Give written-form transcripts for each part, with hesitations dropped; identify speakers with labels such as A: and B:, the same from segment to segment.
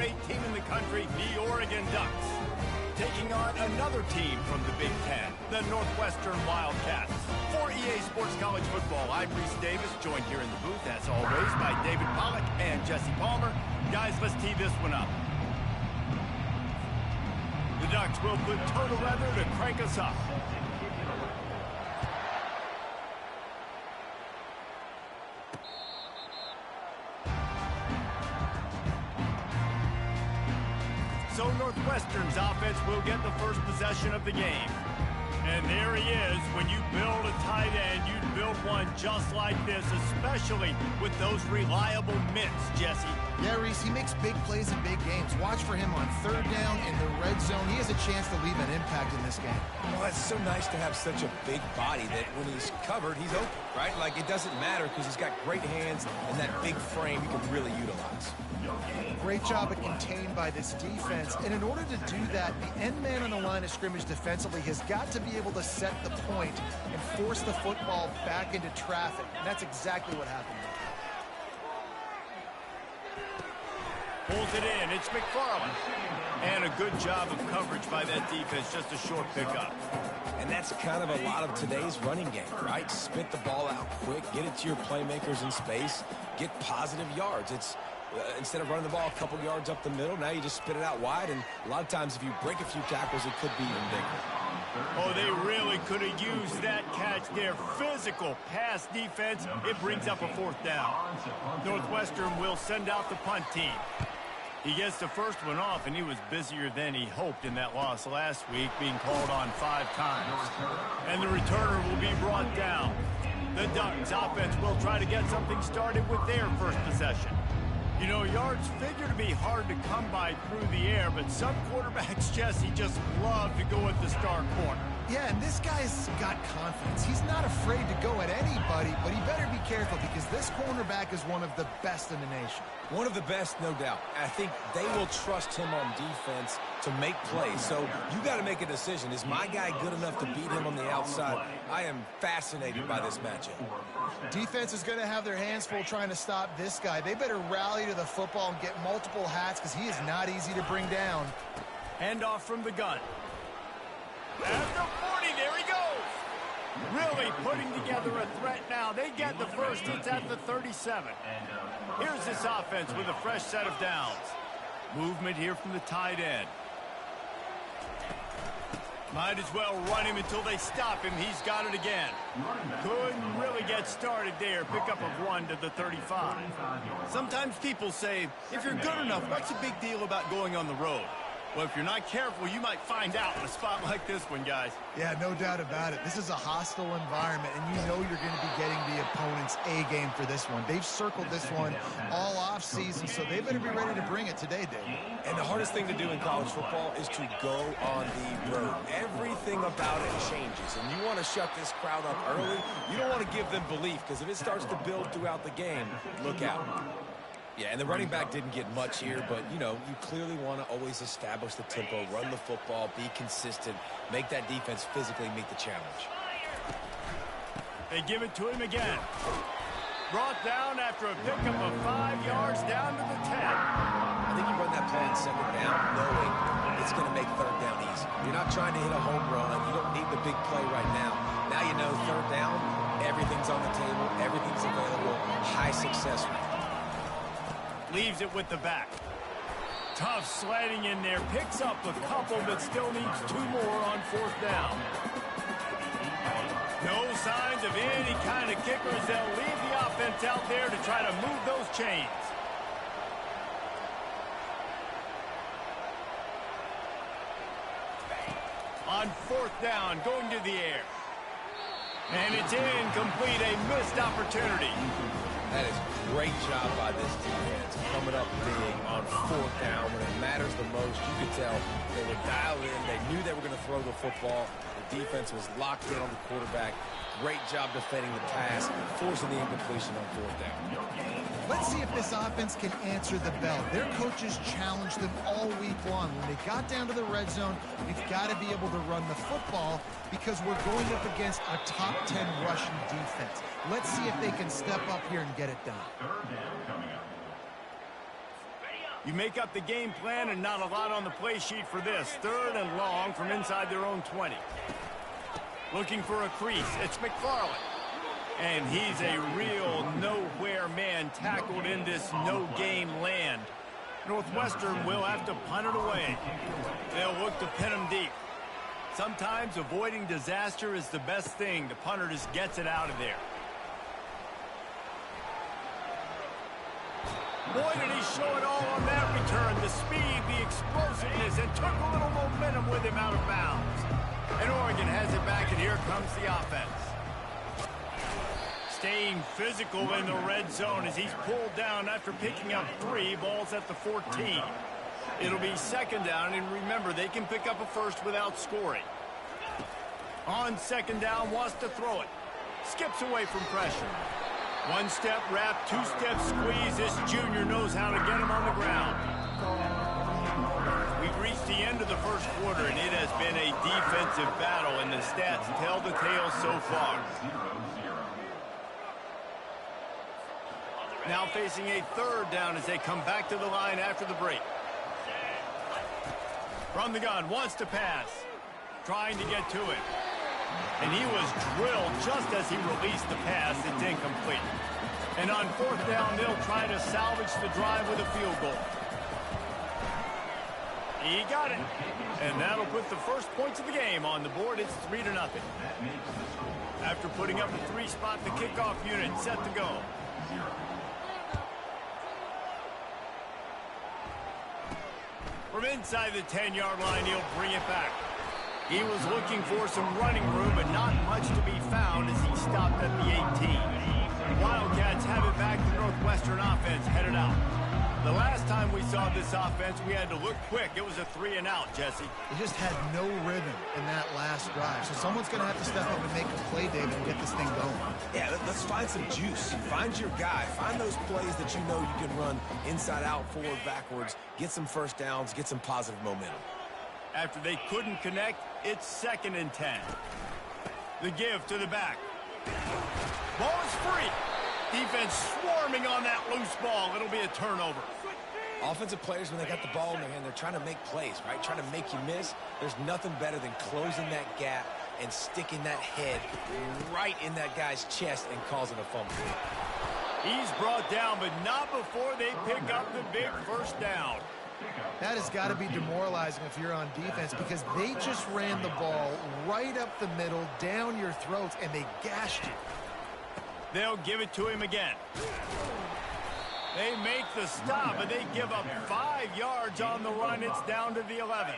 A: #8 team in the country, the Oregon Ducks, taking on another team from the Big Ten, the Northwestern Wildcats. For EA Sports College Football, I'm Reese Davis, joined here in the booth, as always, by David Pollack and Jesse Palmer. Guys, let's tee this one up. The Ducks will put total weather to crank us up. So Northwestern's offense will get the first possession of the game. And there he is. When you build a tight end, you build one just like this, especially with those reliable mitts, Jesse.
B: Yeah, Reese, he makes big plays in big games. Watch for him on third down in the red zone. He has a chance to leave an impact in this game.
C: Well, it's so nice to have such a big body that when he's covered, he's open, right? Like, it doesn't matter because he's got great hands and that big frame he can really utilize.
B: Great job at contained by this defense. And in order to do that, the end man on the line of scrimmage defensively has got to be able to set the point and force the football back into traffic. And that's exactly what happened.
A: Pulls it in. It's McFarland. And a good job of coverage by that defense. Just a short pickup.
C: And that's kind of a lot of today's running game, right? Spit the ball out quick, get it to your playmakers in space, get positive yards. It's instead of running the ball a couple yards up the middle, now you just spit it out wide, and a lot of times if you break a few tackles, it could be even bigger.
A: Oh, they really could have used that catch there. Physical pass defense. It brings up a fourth down. Northwestern will send out the punt team. He gets the first one off, and he was busier than he hoped in that loss last week, being called on 5 times. And the returner will be brought down. The Ducks offense will try to get something started with their first possession. You know, yards figure to be hard to come by through the air, but some quarterbacks, Jesse, just love to go at the star corner.
B: Yeah, and this guy's got confidence. He's not afraid to go at anybody, but he better be careful because this cornerback is one of the best in the nation.
C: One of the best, no doubt. I think they will trust him on defense to make plays. So you got to make a decision. Is my guy good enough to beat him on the outside? I am fascinated by this matchup.
B: Defense is going to have their hands full trying to stop this guy. They better rally to the football and get multiple hats because he is not easy to bring down.
A: Handoff from the gun. At the 40, there he goes. Really putting together a threat now. They get the first. It's at the 37. Here's this offense with a fresh set of downs. Movement here from the tight end. Might as well run him until they stop him. He's got it again. Couldn't really get started there. Pickup of 1 to the 35. Sometimes people say, if you're good enough, what's the big deal about going on the road? Well, if you're not careful, you might find out in a spot like this one, guys.
B: Yeah, no doubt about it. This is a hostile environment, and you know you're going to be getting the opponent's A game for this one. They've circled this one all offseason, so they better be ready to bring it today, Dave.
C: And the hardest thing to do in college football is to go on the road. Everything about it changes, and you want to shut this crowd up early. You don't want to give them belief, because if it starts to build throughout the game, look out. Yeah, and the running back didn't get much here, but, you know, you clearly want to always establish the tempo, run the football, be consistent, make that defense physically meet the challenge.
A: They give it to him again. Brought down after a pickup of 5 yards down to the 10.
C: I think you run that play and send it down knowing it's going to make third down easy. You're not trying to hit a home run. You don't need the big play right now. Now you know third down, everything's on the table, everything's available, high success rate.
A: Leaves it with the back. Tough sledding in there. Picks up a couple, but still needs 2 more on 4th down. No signs of any kind of kickers. They'll leave the offense out there to try to move those chains. On 4th down, going to the air. And it's incomplete, a missed opportunity.
C: That is great job by this defense, coming up big on 4th down when it matters the most. You could tell they were dialed in. They knew they were going to throw the football. The defense was locked in on the quarterback. Great job defending the pass, forcing the incompletion on 4th down.
B: Let's see if this offense can answer the bell. Their coaches challenged them all week long. When they got down to the red zone, we've got to be able to run the football because we're going up against a top 10 rushing defense. Let's see if they can step up here and get it done.
A: You make up the game plan and not a lot on the play sheet for this. 3rd and long from inside their own 20. Looking for a crease. It's McFarland. And he's a real nowhere man tackled in this no-game land. Northwestern will have to punt it away. They'll look to pin him deep. Sometimes avoiding disaster is the best thing. The punter just gets it out of there. Boy, did he show it all on that return. The speed, the explosiveness, and took a little momentum with him out of bounds. And Oregon has it back, and here comes the offense. Staying physical in the red zone as he's pulled down after picking up 3 balls at the 14. It'll be 2nd down, and remember, they can pick up a first without scoring. On 2nd down, wants to throw it. Skips away from pressure. 1-step wrap, 2-step squeeze. This junior knows how to get him on the ground. We've reached the end of the first quarter, and it has been a defensive battle, and the stats tell the tale so far. Now facing a 3rd down as they come back to the line after the break. From the gun, wants to pass. Trying to get to it. And he was drilled just as he released the pass. It's incomplete. And on 4th down, they'll try to salvage the drive with a field goal. He got it. And that'll put the first points of the game on the board. It's 3-0. After putting up a 3-spot, the kickoff unit set to go. From inside the 10-yard line, he'll bring it back. He was looking for some running room, but not much to be found as he stopped at the 18. Wildcats have it back. The Northwestern offense headed out. The last time we saw this offense, we had to look quick. It was a 3-and-out, Jesse.
B: They just had no rhythm in that last drive. So someone's going to have to step up and make a play, David, and get this thing going.
C: Yeah, let's find some juice. Find your guy. Find those plays that you know you can run inside out, forward, backwards. Get some first downs. Get some positive momentum.
A: After they couldn't connect, it's 2nd and 10. The give to the back. Ball is free. Defense swarming on that loose ball. It'll be a turnover.
C: Offensive players, when they got the ball in their hand, they're trying to make plays, right? Trying to make you miss. There's nothing better than closing that gap and sticking that head right in that guy's chest and causing a fumble.
A: He's brought down, but not before they pick up the big first down.
B: That has got to be demoralizing if you're on defense because they just ran the ball right up the middle, down your throats, and they gashed you.
A: They'll give it to him again. They make the stop, but they give up 5 yards on the run. It's down to the 11.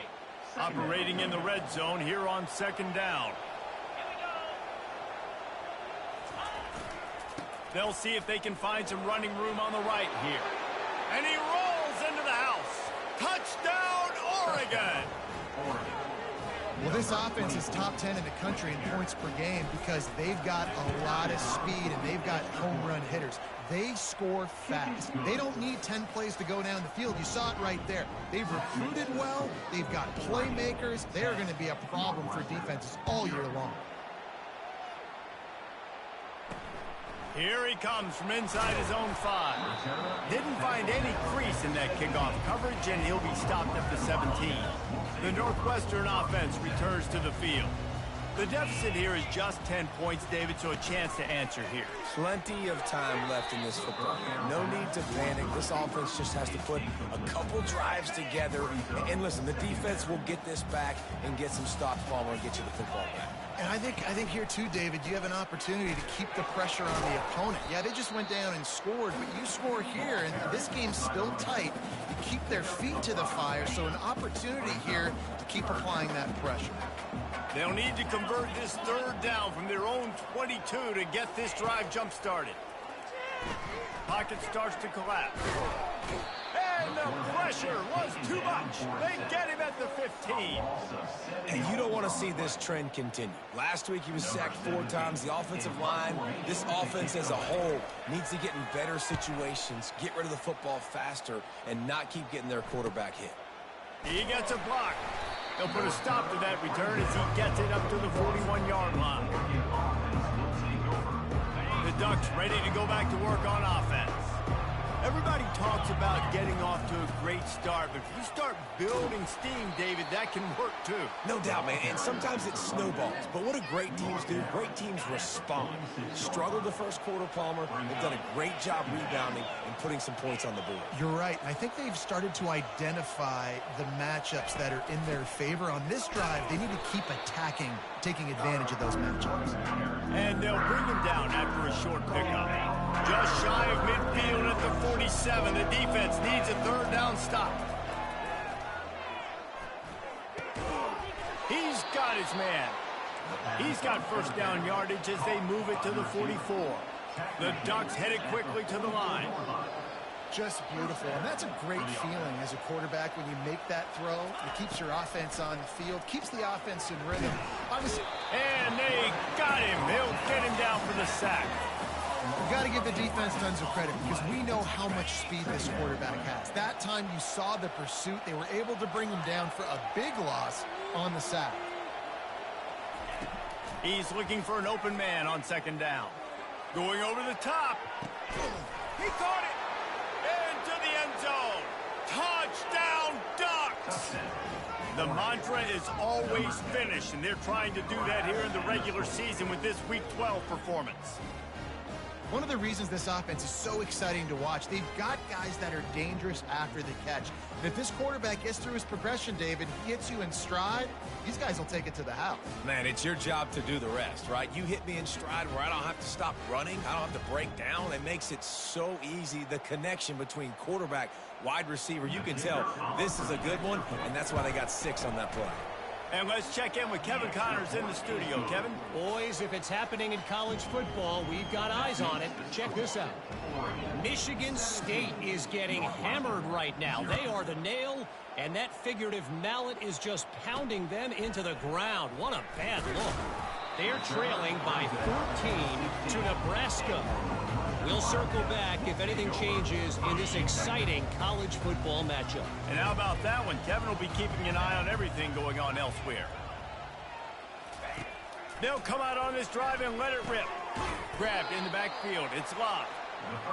A: Operating in the red zone here on 2nd down. They'll see if they can find some running room on the right here. And he rolls into the house. Touchdown, Oregon!
B: Well, this offense is top 10 in the country in points per game because they've got a lot of speed and they've got home run hitters. They score fast. They don't need 10 plays to go down the field. You saw it right there. They've recruited well. They've got playmakers. They're going to be a problem for defenses all year long.
A: Here he comes from inside his own 5. Didn't find any crease in that kickoff coverage, and he'll be stopped at the 17. The Northwestern offense returns to the field. The deficit here is just 10 points, David, so a chance to answer here.
C: Plenty of time left in this football game. No need to panic. This offense just has to put a couple drives together. And listen, the defense will get this back and get some stops, Palmer, and get you the football back.
B: And I think here too, David, you have an opportunity to keep the pressure on the opponent. Yeah, they just went down and scored, but you score here, and this game's still tight. You keep their feet to the fire, so an opportunity here to keep applying that pressure.
A: They'll need to convert this 3rd down from their own 22 to get this drive jump-started. Pocket starts to collapse. And the pressure was too much. They get him at the 15.
C: And you don't want to see this trend continue. Last week he was sacked 4 times. The offensive line, this offense as a whole, needs to get in better situations, get rid of the football faster, and not keep getting their quarterback hit.
A: He gets a block. They'll put a stop to that return as he gets it up to the 41-yard line. The Ducks ready to go back to work on offense. Everybody talks about getting off to a great start, but if you start building steam, David, that can work too.
C: No doubt, man, and sometimes it snowballs. But what do great teams do? Great teams respond. Struggled the first quarter, Palmer. They've done a great job rebounding and putting some points on the board.
B: You're right. I think they've started to identify the matchups that are in their favor. On this drive, they need to keep attacking, taking advantage of those matchups.
A: And they'll bring him down after a short pickup. Just shy of midfield at the 47. The defense needs a third down stop. He's got his man. He's got first down yardage as they move it to the 44. The Ducks headed quickly to the line.
B: Just beautiful, and that's a great feeling as a quarterback when you make that throw. It keeps your offense on the field, keeps the offense in rhythm.
A: And they got him. He'll get him down for the sack.
B: We've got to give the defense tons of credit because we know how much speed this quarterback has. That time you saw the pursuit. They were able to bring him down for a big loss on the sack.
A: He's looking for an open man on second down. Going over the top. He caught it. Into the end zone. Touchdown, Ducks. The mantra is always finish, and they're trying to do that here in the regular season with this Week 12 performance.
B: One of the reasons this offense is so exciting to watch, they've got guys that are dangerous after the catch. And if this quarterback gets through his progression, David, gets you in stride, these guys will take it to the house.
C: Man, it's your job to do the rest, right? You hit me in stride where I don't have to stop running. I don't have to break down. It makes it so easy, the connection between quarterback, wide receiver. You can tell this is a good one, and that's why they got 6 on that play.
A: And let's check in with Kevin Connors in the studio. Kevin?
D: Boys, if it's happening in college football, we've got eyes on it. Check this out. Michigan State is getting hammered right now. They are the nail, and that figurative mallet is just pounding them into the ground. What a bad look. They're trailing by 14 to Nebraska. We'll circle back if anything changes in this exciting college football matchup.
A: And how about that one? Kevin will be keeping an eye on everything going on elsewhere. They'll come out on this drive and let it rip. Grabbed in the backfield. It's Love.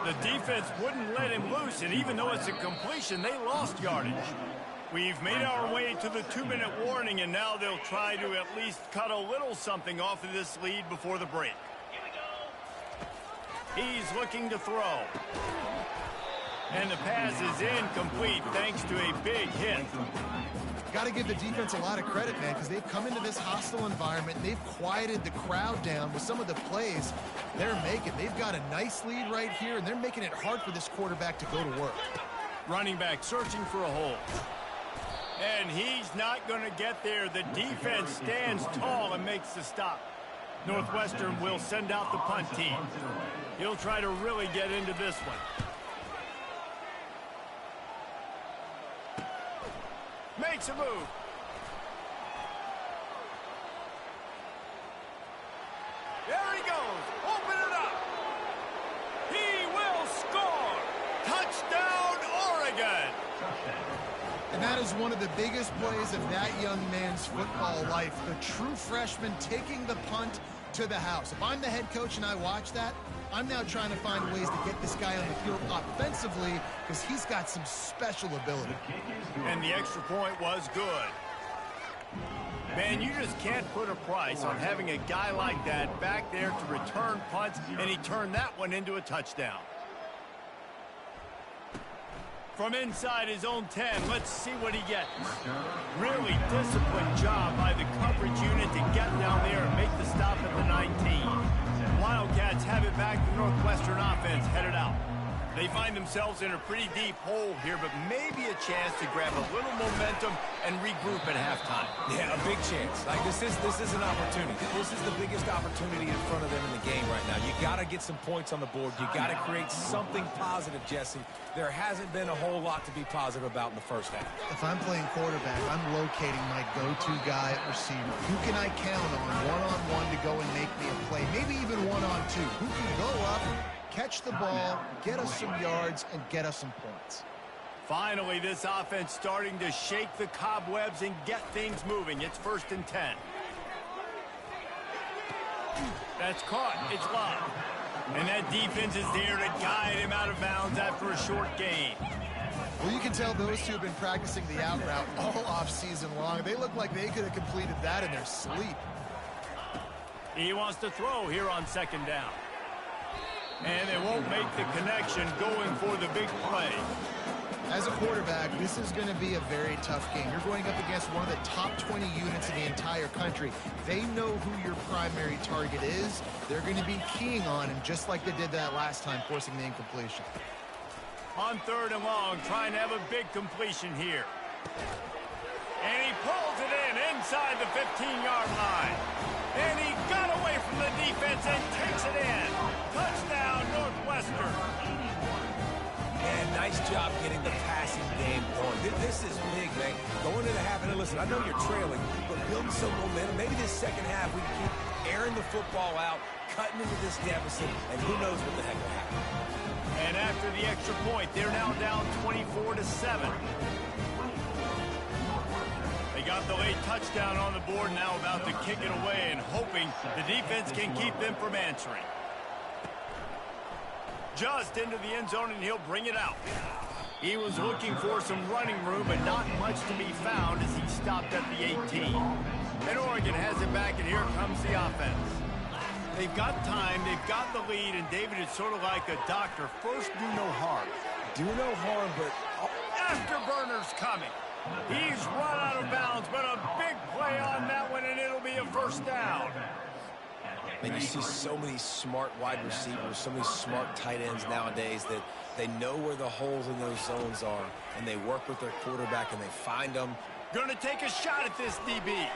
A: The defense wouldn't let him loose, and even though it's a completion, they lost yardage. We've made our way to the 2-minute warning, and now they'll try to at least cut a little something off of this lead before the break. He's looking to throw. And the pass is incomplete thanks to a big hit.
B: Got to give the defense a lot of credit, man, because they've come into this hostile environment and they've quieted the crowd down with some of the plays they're making. They've got a nice lead right here, and they're making it hard for this quarterback to go to work.
A: Running back searching for a hole. And he's not going to get there. The defense stands tall and makes the stop. Northwestern will send out the punt team. He'll try to really get into this one. Makes a move. There he goes. Open it up. He will score. Touchdown, Oregon.
B: And that is one of the biggest plays of that young man's football life. The true freshman taking the punt to the house. If I'm the head coach and I watch that, I'm now trying to find ways to get this guy on the field offensively because he's got some special ability.
A: And the extra point was good. Man, you just can't put a price on having a guy like that back there to return punts, and he turned that one into a touchdown. From inside his own 10, let's see what he gets. Really disciplined job by the coverage unit to get down there and make the stop at the 19. Wildcats have it back. The Northwestern offense headed out. They find themselves in a pretty deep hole here, but maybe a chance to grab a little momentum and regroup at halftime.
C: Yeah, a big chance. Like this is an opportunity. This is the biggest opportunity in front of them in the game right now. You got to get some points on the board. You got to create something positive, Jesse. There hasn't been a whole lot to be positive about in the first half.
B: If I'm playing quarterback, I'm locating my go-to guy at receiver. Who can I count on one-on-one to go and make me a play? Maybe even one-on-two. Who can go up, catch the ball, get us some yards, and get us some points.
A: Finally, this offense starting to shake the cobwebs and get things moving. It's 1st and 10. That's caught. It's Love. And that defense is there to guide him out of bounds after a short gain.
B: Well, you can tell those two have been practicing the out route all off season long. They look like they could have completed that in their sleep.
A: He wants to throw here on second down. And they won't make the connection going for the big play.
B: As a quarterback, this is going to be a very tough game. You're going up against one of the top 20 units in the entire country. They know who your primary target is. They're going to be keying on him just like they did that last time, forcing the incompletion.
A: On third and long, trying to have a big completion here. And he pulls it in inside the 15-yard line. And he got away from the defense and takes it in. Touchdown, Northwestern.
C: And nice job getting the passing game going. This is big, man. Going into the half, and listen, I know you're trailing, but building some momentum. Maybe this second half we can keep airing the football out, cutting into this deficit, and who knows what the heck will happen.
A: And after the extra point, they're now down 24-7. They got the late touchdown on the board, now about to kick it away and hoping the defense can keep them from answering. Just into the end zone, and he'll bring it out. He was looking for some running room, but not much to be found as he stopped at the 18. And Oregon has it back, and here comes the offense. They've got time, they've got the lead, and David, it's sort of like a doctor. First, do no harm.
C: Do no harm, but...
A: Afterburner's coming. He's run out of bounds, but a big play on that one, and it'll be a first down.
C: And you see so many smart wide receivers, so many smart tight ends nowadays that they know where the holes in those zones are, and they work with their quarterback, and they find them.
A: Going to take a shot at this DB.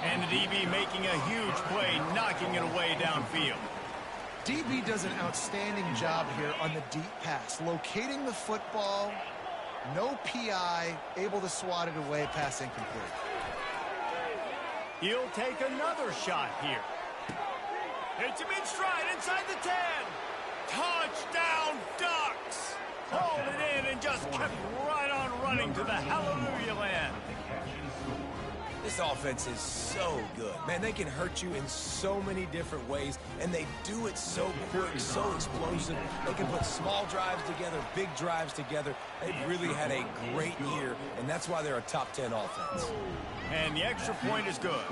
A: And the DB making a huge play, knocking it away downfield.
B: DB does an outstanding job here on the deep pass, locating the football, no PI, able to swat it away, pass incomplete.
A: He'll take another shot here. Hits him in stride inside the 10. Touchdown, Ducks. Hauled it in and just kept right on running to the hallelujah land.
C: This offense is so good. Man, they can hurt you in so many different ways, and they do it so quick, so explosive. They can put small drives together, big drives together. They've really had a great year, and that's why they're a top 10 offense.
A: And the extra point is good.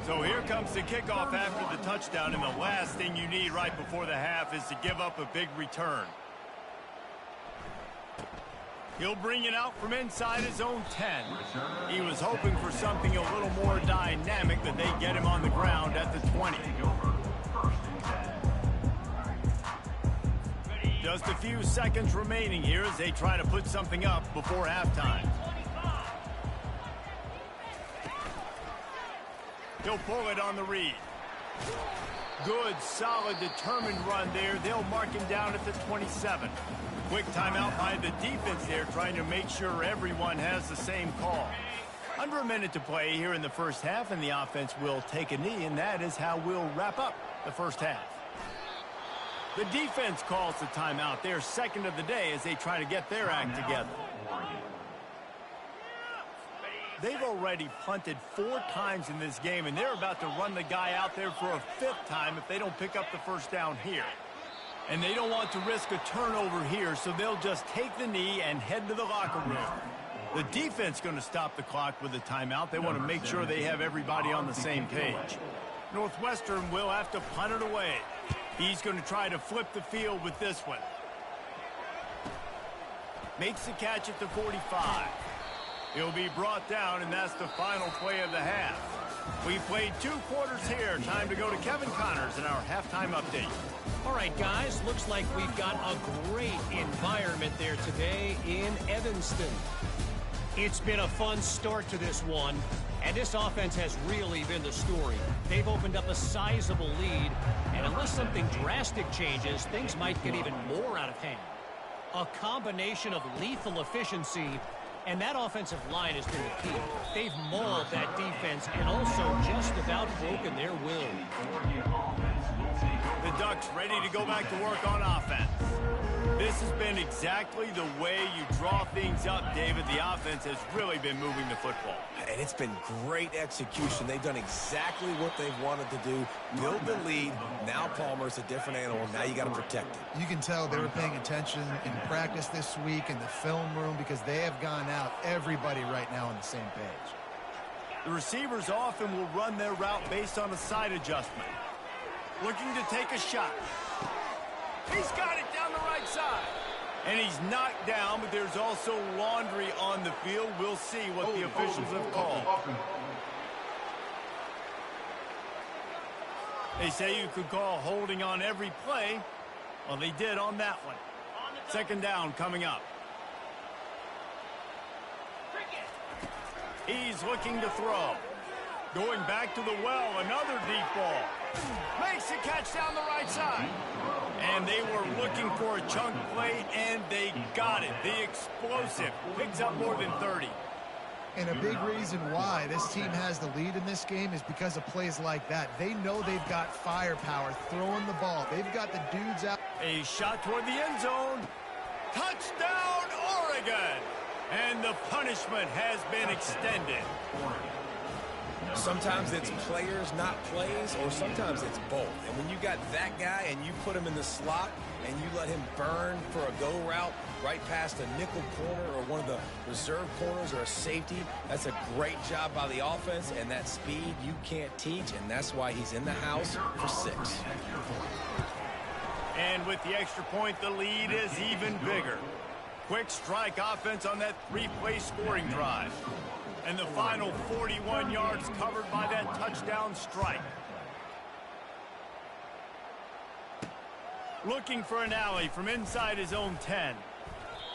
A: So here comes the kickoff after the touchdown, and the last thing you need right before the half is to give up a big return. He'll bring it out from inside his own 10. He was hoping for something a little more dynamic, but they get him on the ground at the 20. Just a few seconds remaining here as they try to put something up before halftime. He'll pull it on the read. Good, solid, determined run there. They'll mark him down at the 27. Quick timeout by the defense there, trying to make sure everyone has the same call. Under a minute to play here in the first half, and the offense will take a knee, and that is how we'll wrap up the first half. The defense calls the timeout. They're second of the day as they try to get their act together. They've already punted 4 times in this game, and they're about to run the guy out there for a 5th time if they don't pick up the first down here. And they don't want to risk a turnover here, so they'll just take the knee and head to the locker room. The defense going to stop the clock with a timeout. They want to make sure they have everybody on the same page. Northwestern will have to punt it away. He's going to try to flip the field with this one. Makes the catch at the 45. He'll be brought down, and that's the final play of the half. We played 2 quarters here. Time to go to Kevin Connors in our halftime update.
D: All right, guys, looks like we've got a great environment there today in Evanston. It's been a fun start to this one, and this offense has really been the story. They've opened up a sizable lead, and unless something drastic changes, things might get even more out of hand. A combination of lethal efficiency, and that offensive line has been the key. They've mauled that defense and also just about broken their will.
A: The Ducks ready to go back to work on offense. This has been exactly the way you draw things up, David. The offense has really been moving the football.
C: And it's been great execution. They've done exactly what they've wanted to do. Build the lead. Now Palmer's a different animal. Now you got to protect it.
B: You can tell they were paying attention in practice this week in the film room because they have gone out, everybody right now on the same page.
A: The receivers often will run their route based on a side adjustment. Looking to take a shot. He's got it down the right side. And he's knocked down, but there's also laundry on the field. We'll see what the officials have called. They say you could call holding on every play. Well, they did on that one. Second down coming up. He's looking to throw. Going back to the well, another deep ball. Makes a catch down the right side. And they were looking for a chunk play, and they got it. The explosive picks up more than 30.
B: And a big reason why this team has the lead in this game is because of plays like that. They know they've got firepower throwing the ball. They've got the dudes out.
A: A shot toward the end zone. Touchdown, Oregon! And the punishment has been extended.
C: Sometimes it's players, not plays, or sometimes it's both. And when you got that guy and you put him in the slot and you let him burn for a go route right past a nickel corner or one of the reserve corners or a safety, that's a great job by the offense, and that speed you can't teach, and that's why he's in the house for 6.
A: And with the extra point, the lead is even bigger. Quick strike offense on that 3-play scoring drive. And the final 41 yards covered by that touchdown strike. Looking for an alley from inside his own 10.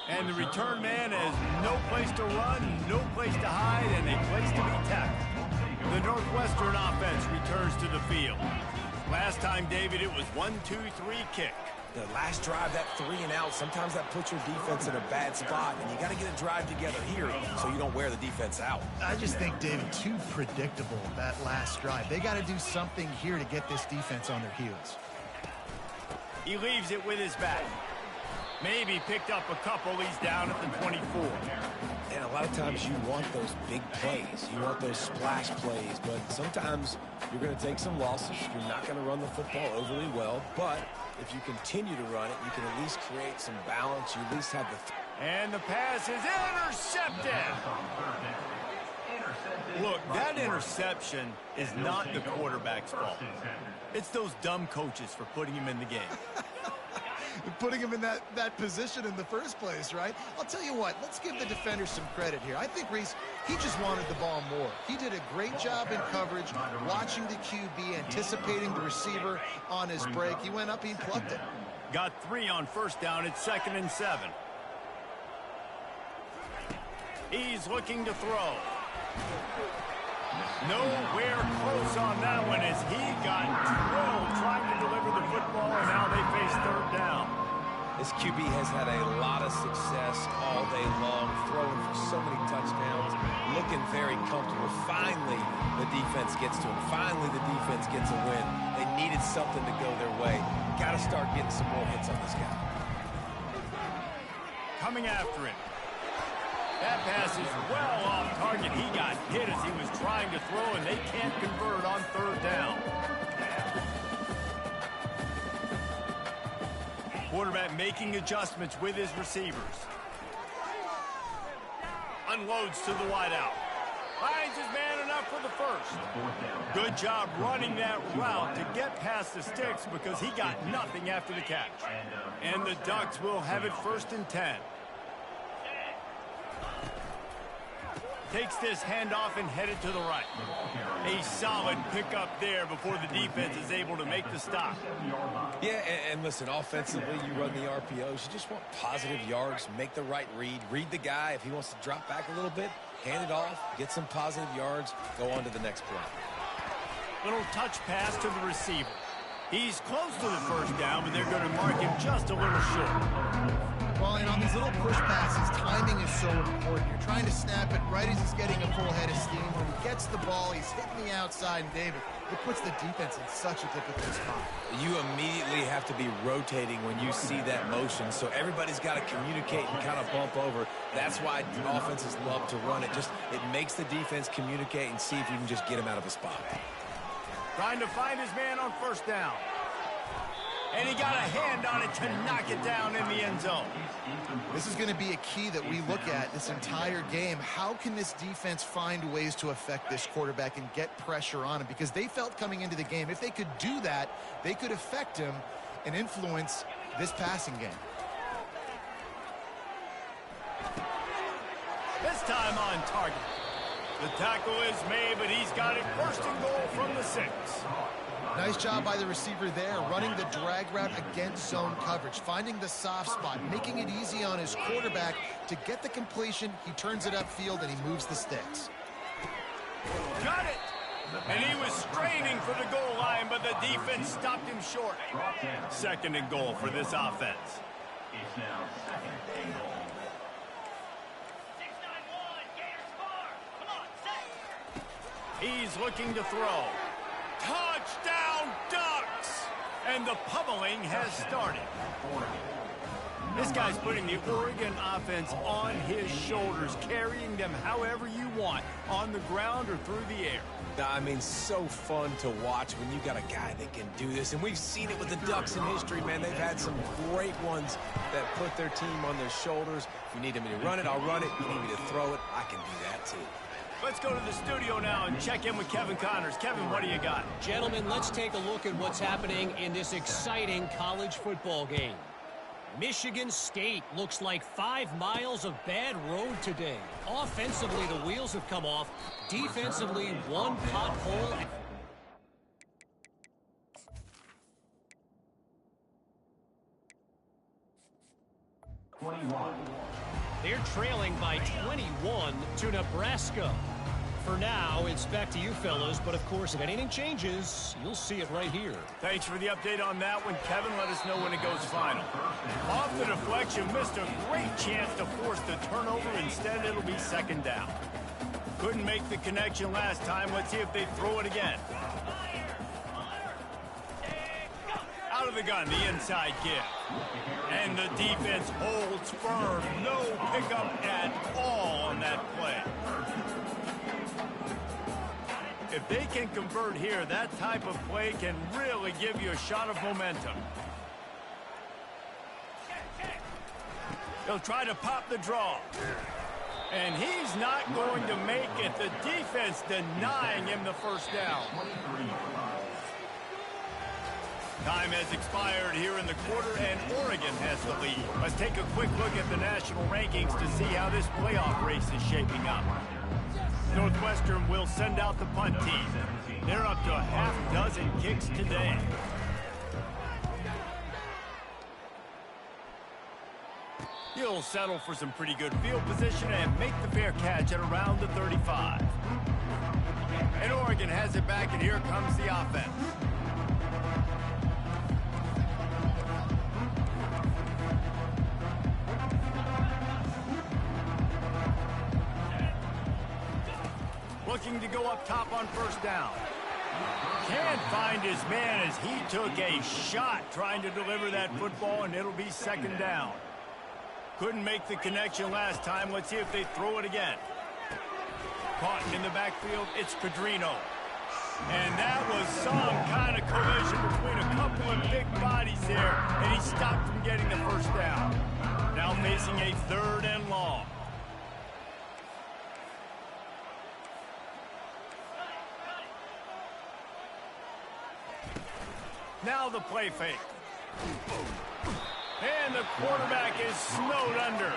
A: And the return man has no place to run, no place to hide, and a place to be tackled. The Northwestern offense returns to the field. Last time, David, it was 1-2-3 kick.
C: The last drive, that 3 and out, sometimes that puts your defense in a bad spot, and you got to get a drive together here so you don't wear the defense out.
B: I just think, David, too predictable, that last drive. They got to do something here to get this defense on their heels.
A: He leaves it with his back. Maybe picked up a couple. He's down at the 24.
C: And a lot of times you want those big plays. You want those splash plays, but sometimes you're going to take some losses. You're not going to run the football overly well, but if you continue to run it, you can at least create some balance. You at least have the...
A: And the pass is intercepted. Look, that interception is not the quarterback's fault. It's those dumb coaches for putting him in the game.
B: Putting him in that position in the first place, right? I'll tell you what, let's give the defender some credit here. I think Reese, he just wanted the ball more. He did a great job in coverage, watching the QB, anticipating the receiver on his break. He went up, he plucked it.
A: Got 3 on first down. It's 2nd and 7. He's looking to throw. Nowhere close on that one as he got drilled trying to deliver the football, and now they face 3rd down.
C: This QB has had a lot of success all day long, throwing for so many touchdowns, looking very comfortable. Finally, the defense gets to him. Finally, the defense gets a win. They needed something to go their way. Got to start getting some more hits on this guy.
A: Coming after him. That pass is well off target. He got hit as he was trying to throw, and they can't convert on 3rd down. Quarterback making adjustments with his receivers. Unloads to the wideout. Finds his man enough for the first. Good job running that route to get past the sticks because he got nothing after the catch. And the Ducks will have it 1st and 10. Takes this handoff and headed to the right. A solid pickup there before the defense is able to make the stop.
C: Yeah, and listen, offensively, you run the RPOs. You just want positive yards, make the right read. Read the guy. If he wants to drop back a little bit, hand it off, get some positive yards, go on to the next play.
A: Little touch pass to the receiver. He's close to the 1st down, but they're going to mark him just a little short.
B: Well, and on these little push passes, timing is so important. You're trying to snap it right as he's getting a full head of steam. When he gets the ball, he's hitting the outside, and David, it puts the defense in such a difficult spot.
C: You immediately have to be rotating when you see that motion, so everybody's got to communicate and kind of bump over. That's why offenses love to run it. It makes the defense communicate and see if you can just get him out of a spot.
A: Trying to find his man on first down. And he got a hand on it to knock it down in the end zone.
B: This is going to be a key that we look at this entire game. How can this defense find ways to affect this quarterback and get pressure on him? Because they felt coming into the game, if they could do that, they could affect him and influence this passing game.
A: This time on target. The tackle is made, but he's got it first and goal from the 6.
B: Nice job by the receiver there, running the drag route against zone coverage, finding the soft spot, making it easy on his quarterback to get the completion. He turns it upfield, and he moves the sticks.
A: Got it! And he was straining for the goal line, but the defense stopped him short. Second and goal for this offense.
E: It's now second and goal.
A: He's looking to throw. Touchdown, Ducks! And the pummeling has started. This guy's putting the Oregon offense on his shoulders, carrying them however you want, on the ground or through the air.
C: I mean, so fun to watch when you got a guy that can do this. And we've seen it with the Ducks in history, man. They've had some great ones that put their team on their shoulders. If you need me to run it, I'll run it. If you need me to throw it, I can do that too.
A: Let's go to the studio now and check in with Kevin Connors. Kevin, what do you got?
D: Gentlemen, let's take a look at what's happening in this exciting college football game. Michigan State looks like 5 miles of bad road today. Offensively, the wheels have come off. Defensively, one pothole. They're trailing by 21 to Nebraska. For now, it's back to you fellas, but of course, if anything changes, you'll see it right here.
A: Thanks for the update on that one, Kevin. Let us know when it goes final. Off the deflection, missed a great chance to force the turnover. Instead, it'll be second down. Couldn't make the connection last time. Let's see if they throw it again. Out of the gun, the inside give. And the defense holds firm. No pickup at all on that play. If they can convert here, that type of play can really give you a shot of momentum. They'll try to pop the draw. And he's not going to make it. The defense denying him the first down. Time has expired here in the quarter, and Oregon has the lead. Let's take a quick look at the national rankings to see how this playoff race is shaping up. Northwestern will send out the punt team. They're up to a half-dozen kicks today. He'll settle for some pretty good field position and make the fair catch at around the 35. And Oregon has it back, and here comes the offense. Looking to go up top on first down. Can't find his man as he took a shot trying to deliver that football, and it'll be second down. Couldn't make the connection last time. Let's see if they throw it again. Caught in the backfield, it's Cadrino. And that was some kind of collision between a couple of big bodies there, and he stopped from getting the first down. Now facing a 3rd and long. Now the play fake. And the quarterback is snowed under.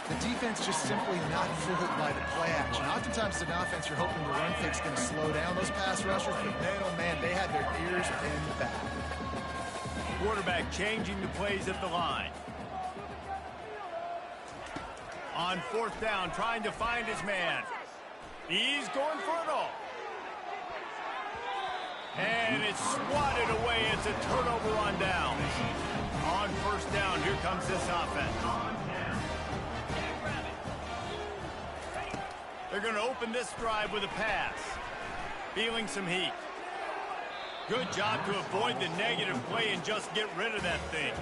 B: The defense just simply not fooled by the play action. Oftentimes, as an offense, you're hoping the run fake's going to slow down those pass rushers, but man, oh man, they had their ears pinned back.
A: Quarterback changing the plays at the line. On 4th down, trying to find his man. He's going for it all. And it's swatted away. It's a turnover on down. On first down, here comes this offense. They're going to open this drive with a pass. Feeling some heat. Good job to avoid the negative play and just get rid of that thing.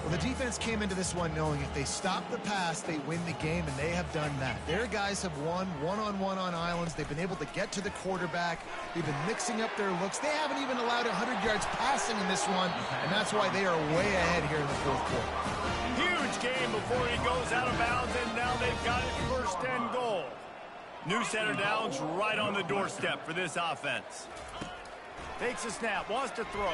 B: Well, the defense came into this one knowing if they stop the pass, they win the game, and they have done that. Their guys have won one-on-one on islands. They've been able to get to the quarterback. They've been mixing up their looks. They haven't even allowed 100 yards passing in this one, and that's why they are way ahead here in the fourth quarter.
A: Huge game before he goes out of bounds, and now they've got it first and goal. New set of downs right on the doorstep for this offense. Takes a snap, wants to throw.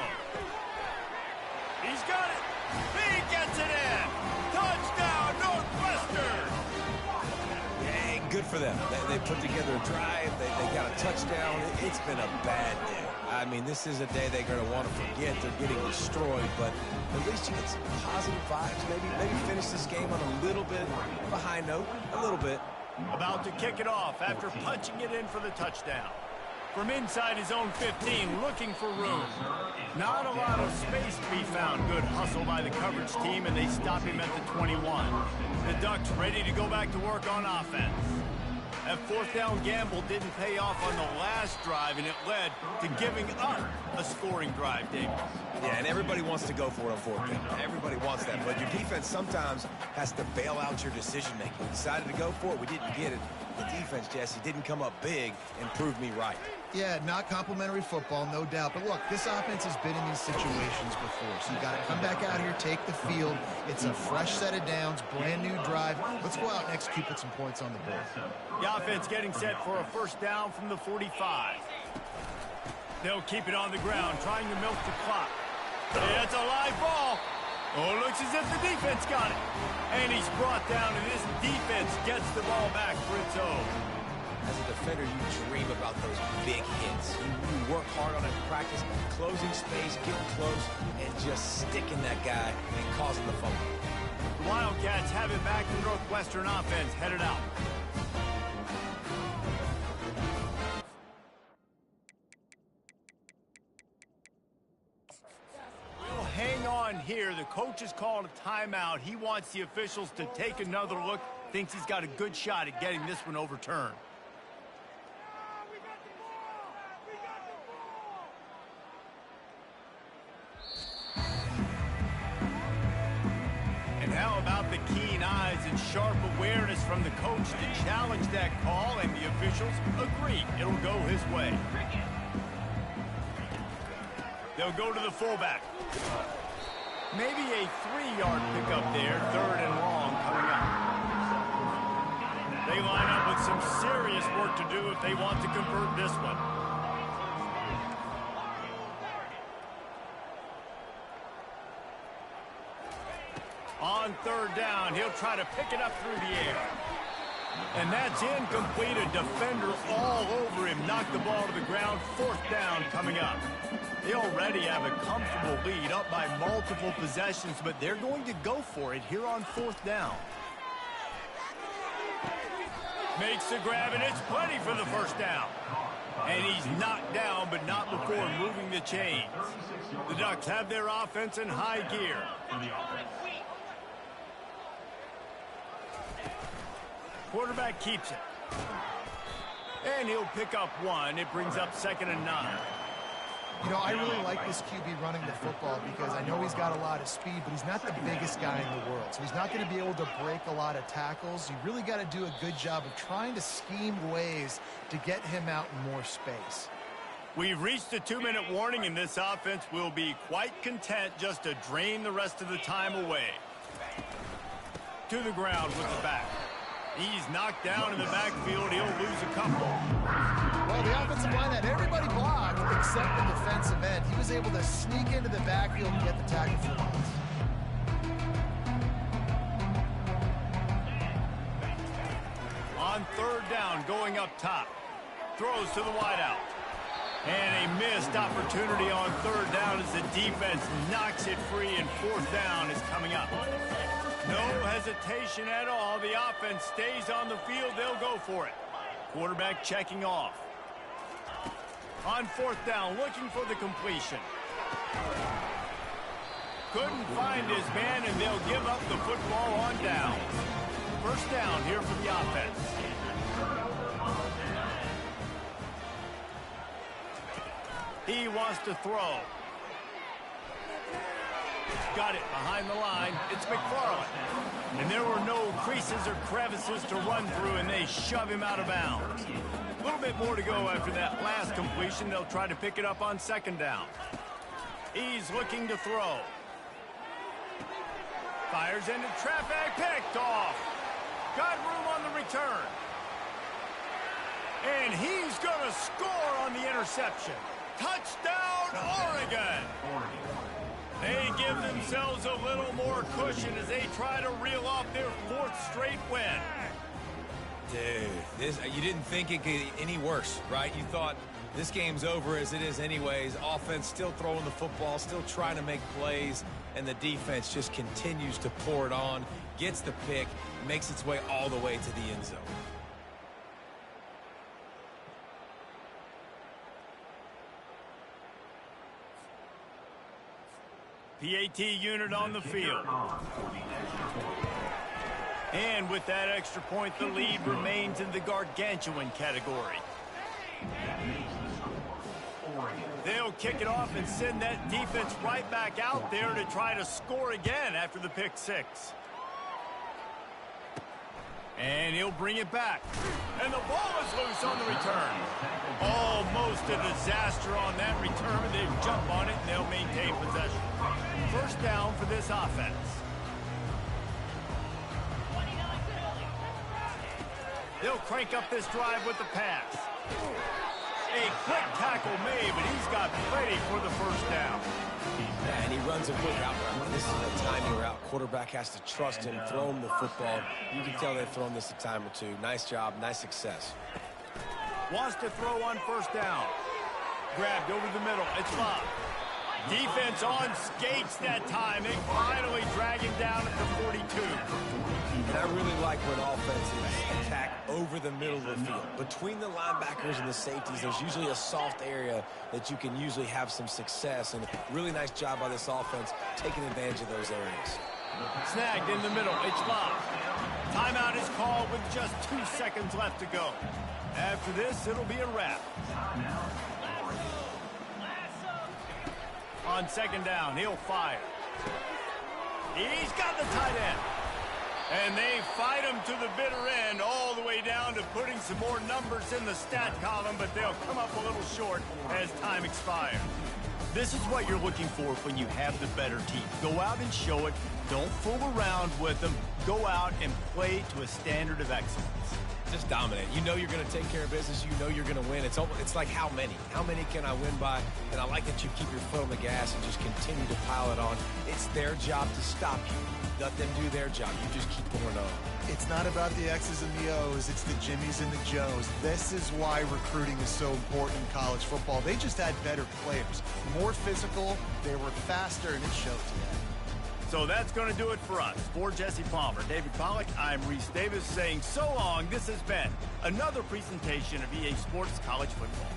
A: He's got it. He gets it in. Touchdown, Northwestern.
C: Hey, good for them. They put together a drive. They got a touchdown. It's been a bad day. I mean, this is a day they're going to want to forget. They're getting destroyed, but at least you get some positive vibes. Maybe finish this game on a little bit of a high note. A little bit.
A: About to kick it off after punching it in for the touchdown. From inside his own 15, looking for room. Not a lot of space to be found. Good hustle by the coverage team, and they stop him at the 21. The Ducks ready to go back to work on offense. That fourth down gamble didn't pay off on the last drive, and it led to giving up a scoring drive, David.
C: Yeah, and everybody wants to go for it on fourth down. Everybody wants that, but your defense sometimes has to bail out your decision-making. We decided to go for it. We didn't get it. The defense, Jesse, didn't come up big and prove me right.
B: Yeah, not complimentary football, no doubt. But look, this offense has been in these situations before. So you got to come back out here, take the field. It's a fresh set of downs, brand new drive. Let's go out and execute, put some points on the board.
A: The offense getting set for a first down from the 45. They'll keep it on the ground, trying to milk the clock. It's a live ball. Oh, looks as if the defense got it. And he's brought down, and this defense gets the ball back for its own.
C: As a defender, you dream about those big hits. You work hard on it in practice, closing space, getting close, and just sticking that guy and causing the fumble.
A: The Wildcats have it back. The Northwestern offense headed out. We'll hang on here. The coach has called a timeout. He wants the officials to take another look. Thinks he's got a good shot at getting this one overturned. How about the keen eyes and sharp awareness from the coach to challenge that call, and the officials agree it'll go his way. They'll go to the fullback. Maybe a 3-yard pickup there, third and long coming up. They line up with some serious work to do if they want to convert this one. On third down, he'll try to pick it up through the air. And that's incomplete. A defender all over him. Knocked the ball to the ground. Fourth down coming up. They already have a comfortable lead, up by multiple possessions, but they're going to go for it here on fourth down. Makes the grab, and it's plenty for the first down. And he's knocked down, but not before moving the chains. The Ducks have their offense in high gear. Quarterback keeps it. And he'll pick up one. It brings up 2nd and 9.
B: You know, I really like this QB running the football because I know he's got a lot of speed, but he's not the biggest guy in the world. So he's not going to be able to break a lot of tackles. You really got to do a good job of trying to scheme ways to get him out in more space.
A: We've reached the 2-minute warning, and this offense will be quite content just to drain the rest of the time away. To the ground with the back. He's knocked down in the backfield. He'll lose a couple.
B: Well, the offensive line had everybody blocked except the defensive end. He was able to sneak into the backfield and get the tackle for loss.
A: On third down, going up top. Throws to the wideout. And a missed opportunity on third down as the defense knocks it free, and fourth down is coming up. No hesitation at all. The offense stays on the field. They'll go for it. Quarterback checking off. On fourth down, looking for the completion. Couldn't find his man, and they'll give up the football on down. First down here for the offense. He wants to throw. Got it behind the line. It's McFarland. And there were no creases or crevices to run through, and they shove him out of bounds. A little bit more to go after that last completion. They'll try to pick it up on second down. He's looking to throw. Fires into traffic, picked off. Got room on the return. And he's going to score on the interception. Touchdown, Oregon! They give themselves a little more cushion as they try to reel off their fourth straight win.
C: Dude, you didn't think it could get any worse, right? You thought this game's over as it is anyways. Offense still throwing the football, still trying to make plays, and the defense just continues to pour it on, gets the pick, makes its way all the way to the end zone.
A: PAT unit on the field. And with that extra point, the lead remains in the gargantuan category. They'll kick it off and send that defense right back out there to try to score again after the pick six. And he'll bring it back. And the ball is loose on the return. Almost a disaster on that return. They jump on it and they'll maintain possession. First down for this offense. They'll crank up this drive with the pass. A quick tackle made, but he's got plenty for the first down.
C: And he runs a quick out route. This is a timing route. Quarterback has to trust him, throw him the football. You can tell they've thrown this a time or two. Nice job, nice success.
A: Wants to throw on first down. Grabbed over the middle. It's Bob. Defense on skates that time. They finally drag him down at the 42.
C: And I really like when offenses attack over the middle of the field. Between the linebackers and the safeties, there's usually a soft area that you can usually have some success. And really nice job by this offense taking advantage of those areas.
A: Snagged in the middle. It's Bob. Timeout is called with just 2 seconds left to go. After this, it'll be a wrap. On second down, he'll fire. He's got the tight end. And they fight him to the bitter end, all the way down to putting some more numbers in the stat column, but they'll come up a little short as time expires. This is what you're looking for when you have the better team. Go out and show it. Don't fool around with them. Go out and play to a standard of excellence.
C: Just dominate. You know you're going to take care of business. You know you're going to win. It's like how many? How many can I win by? And I like that you keep your foot on the gas and just continue to pile it on. It's their job to stop you. Let them do their job. You just keep going on.
B: It's not about the X's and the O's. It's the Jimmies and the Joes. This is why recruiting is so important in college football. They just had better players. More physical. They were faster, and it showed today.
A: So that's going to do it for us. For Jesse Palmer, David Pollack, I'm Reese Davis saying so long. This has been another presentation of EA Sports College Football.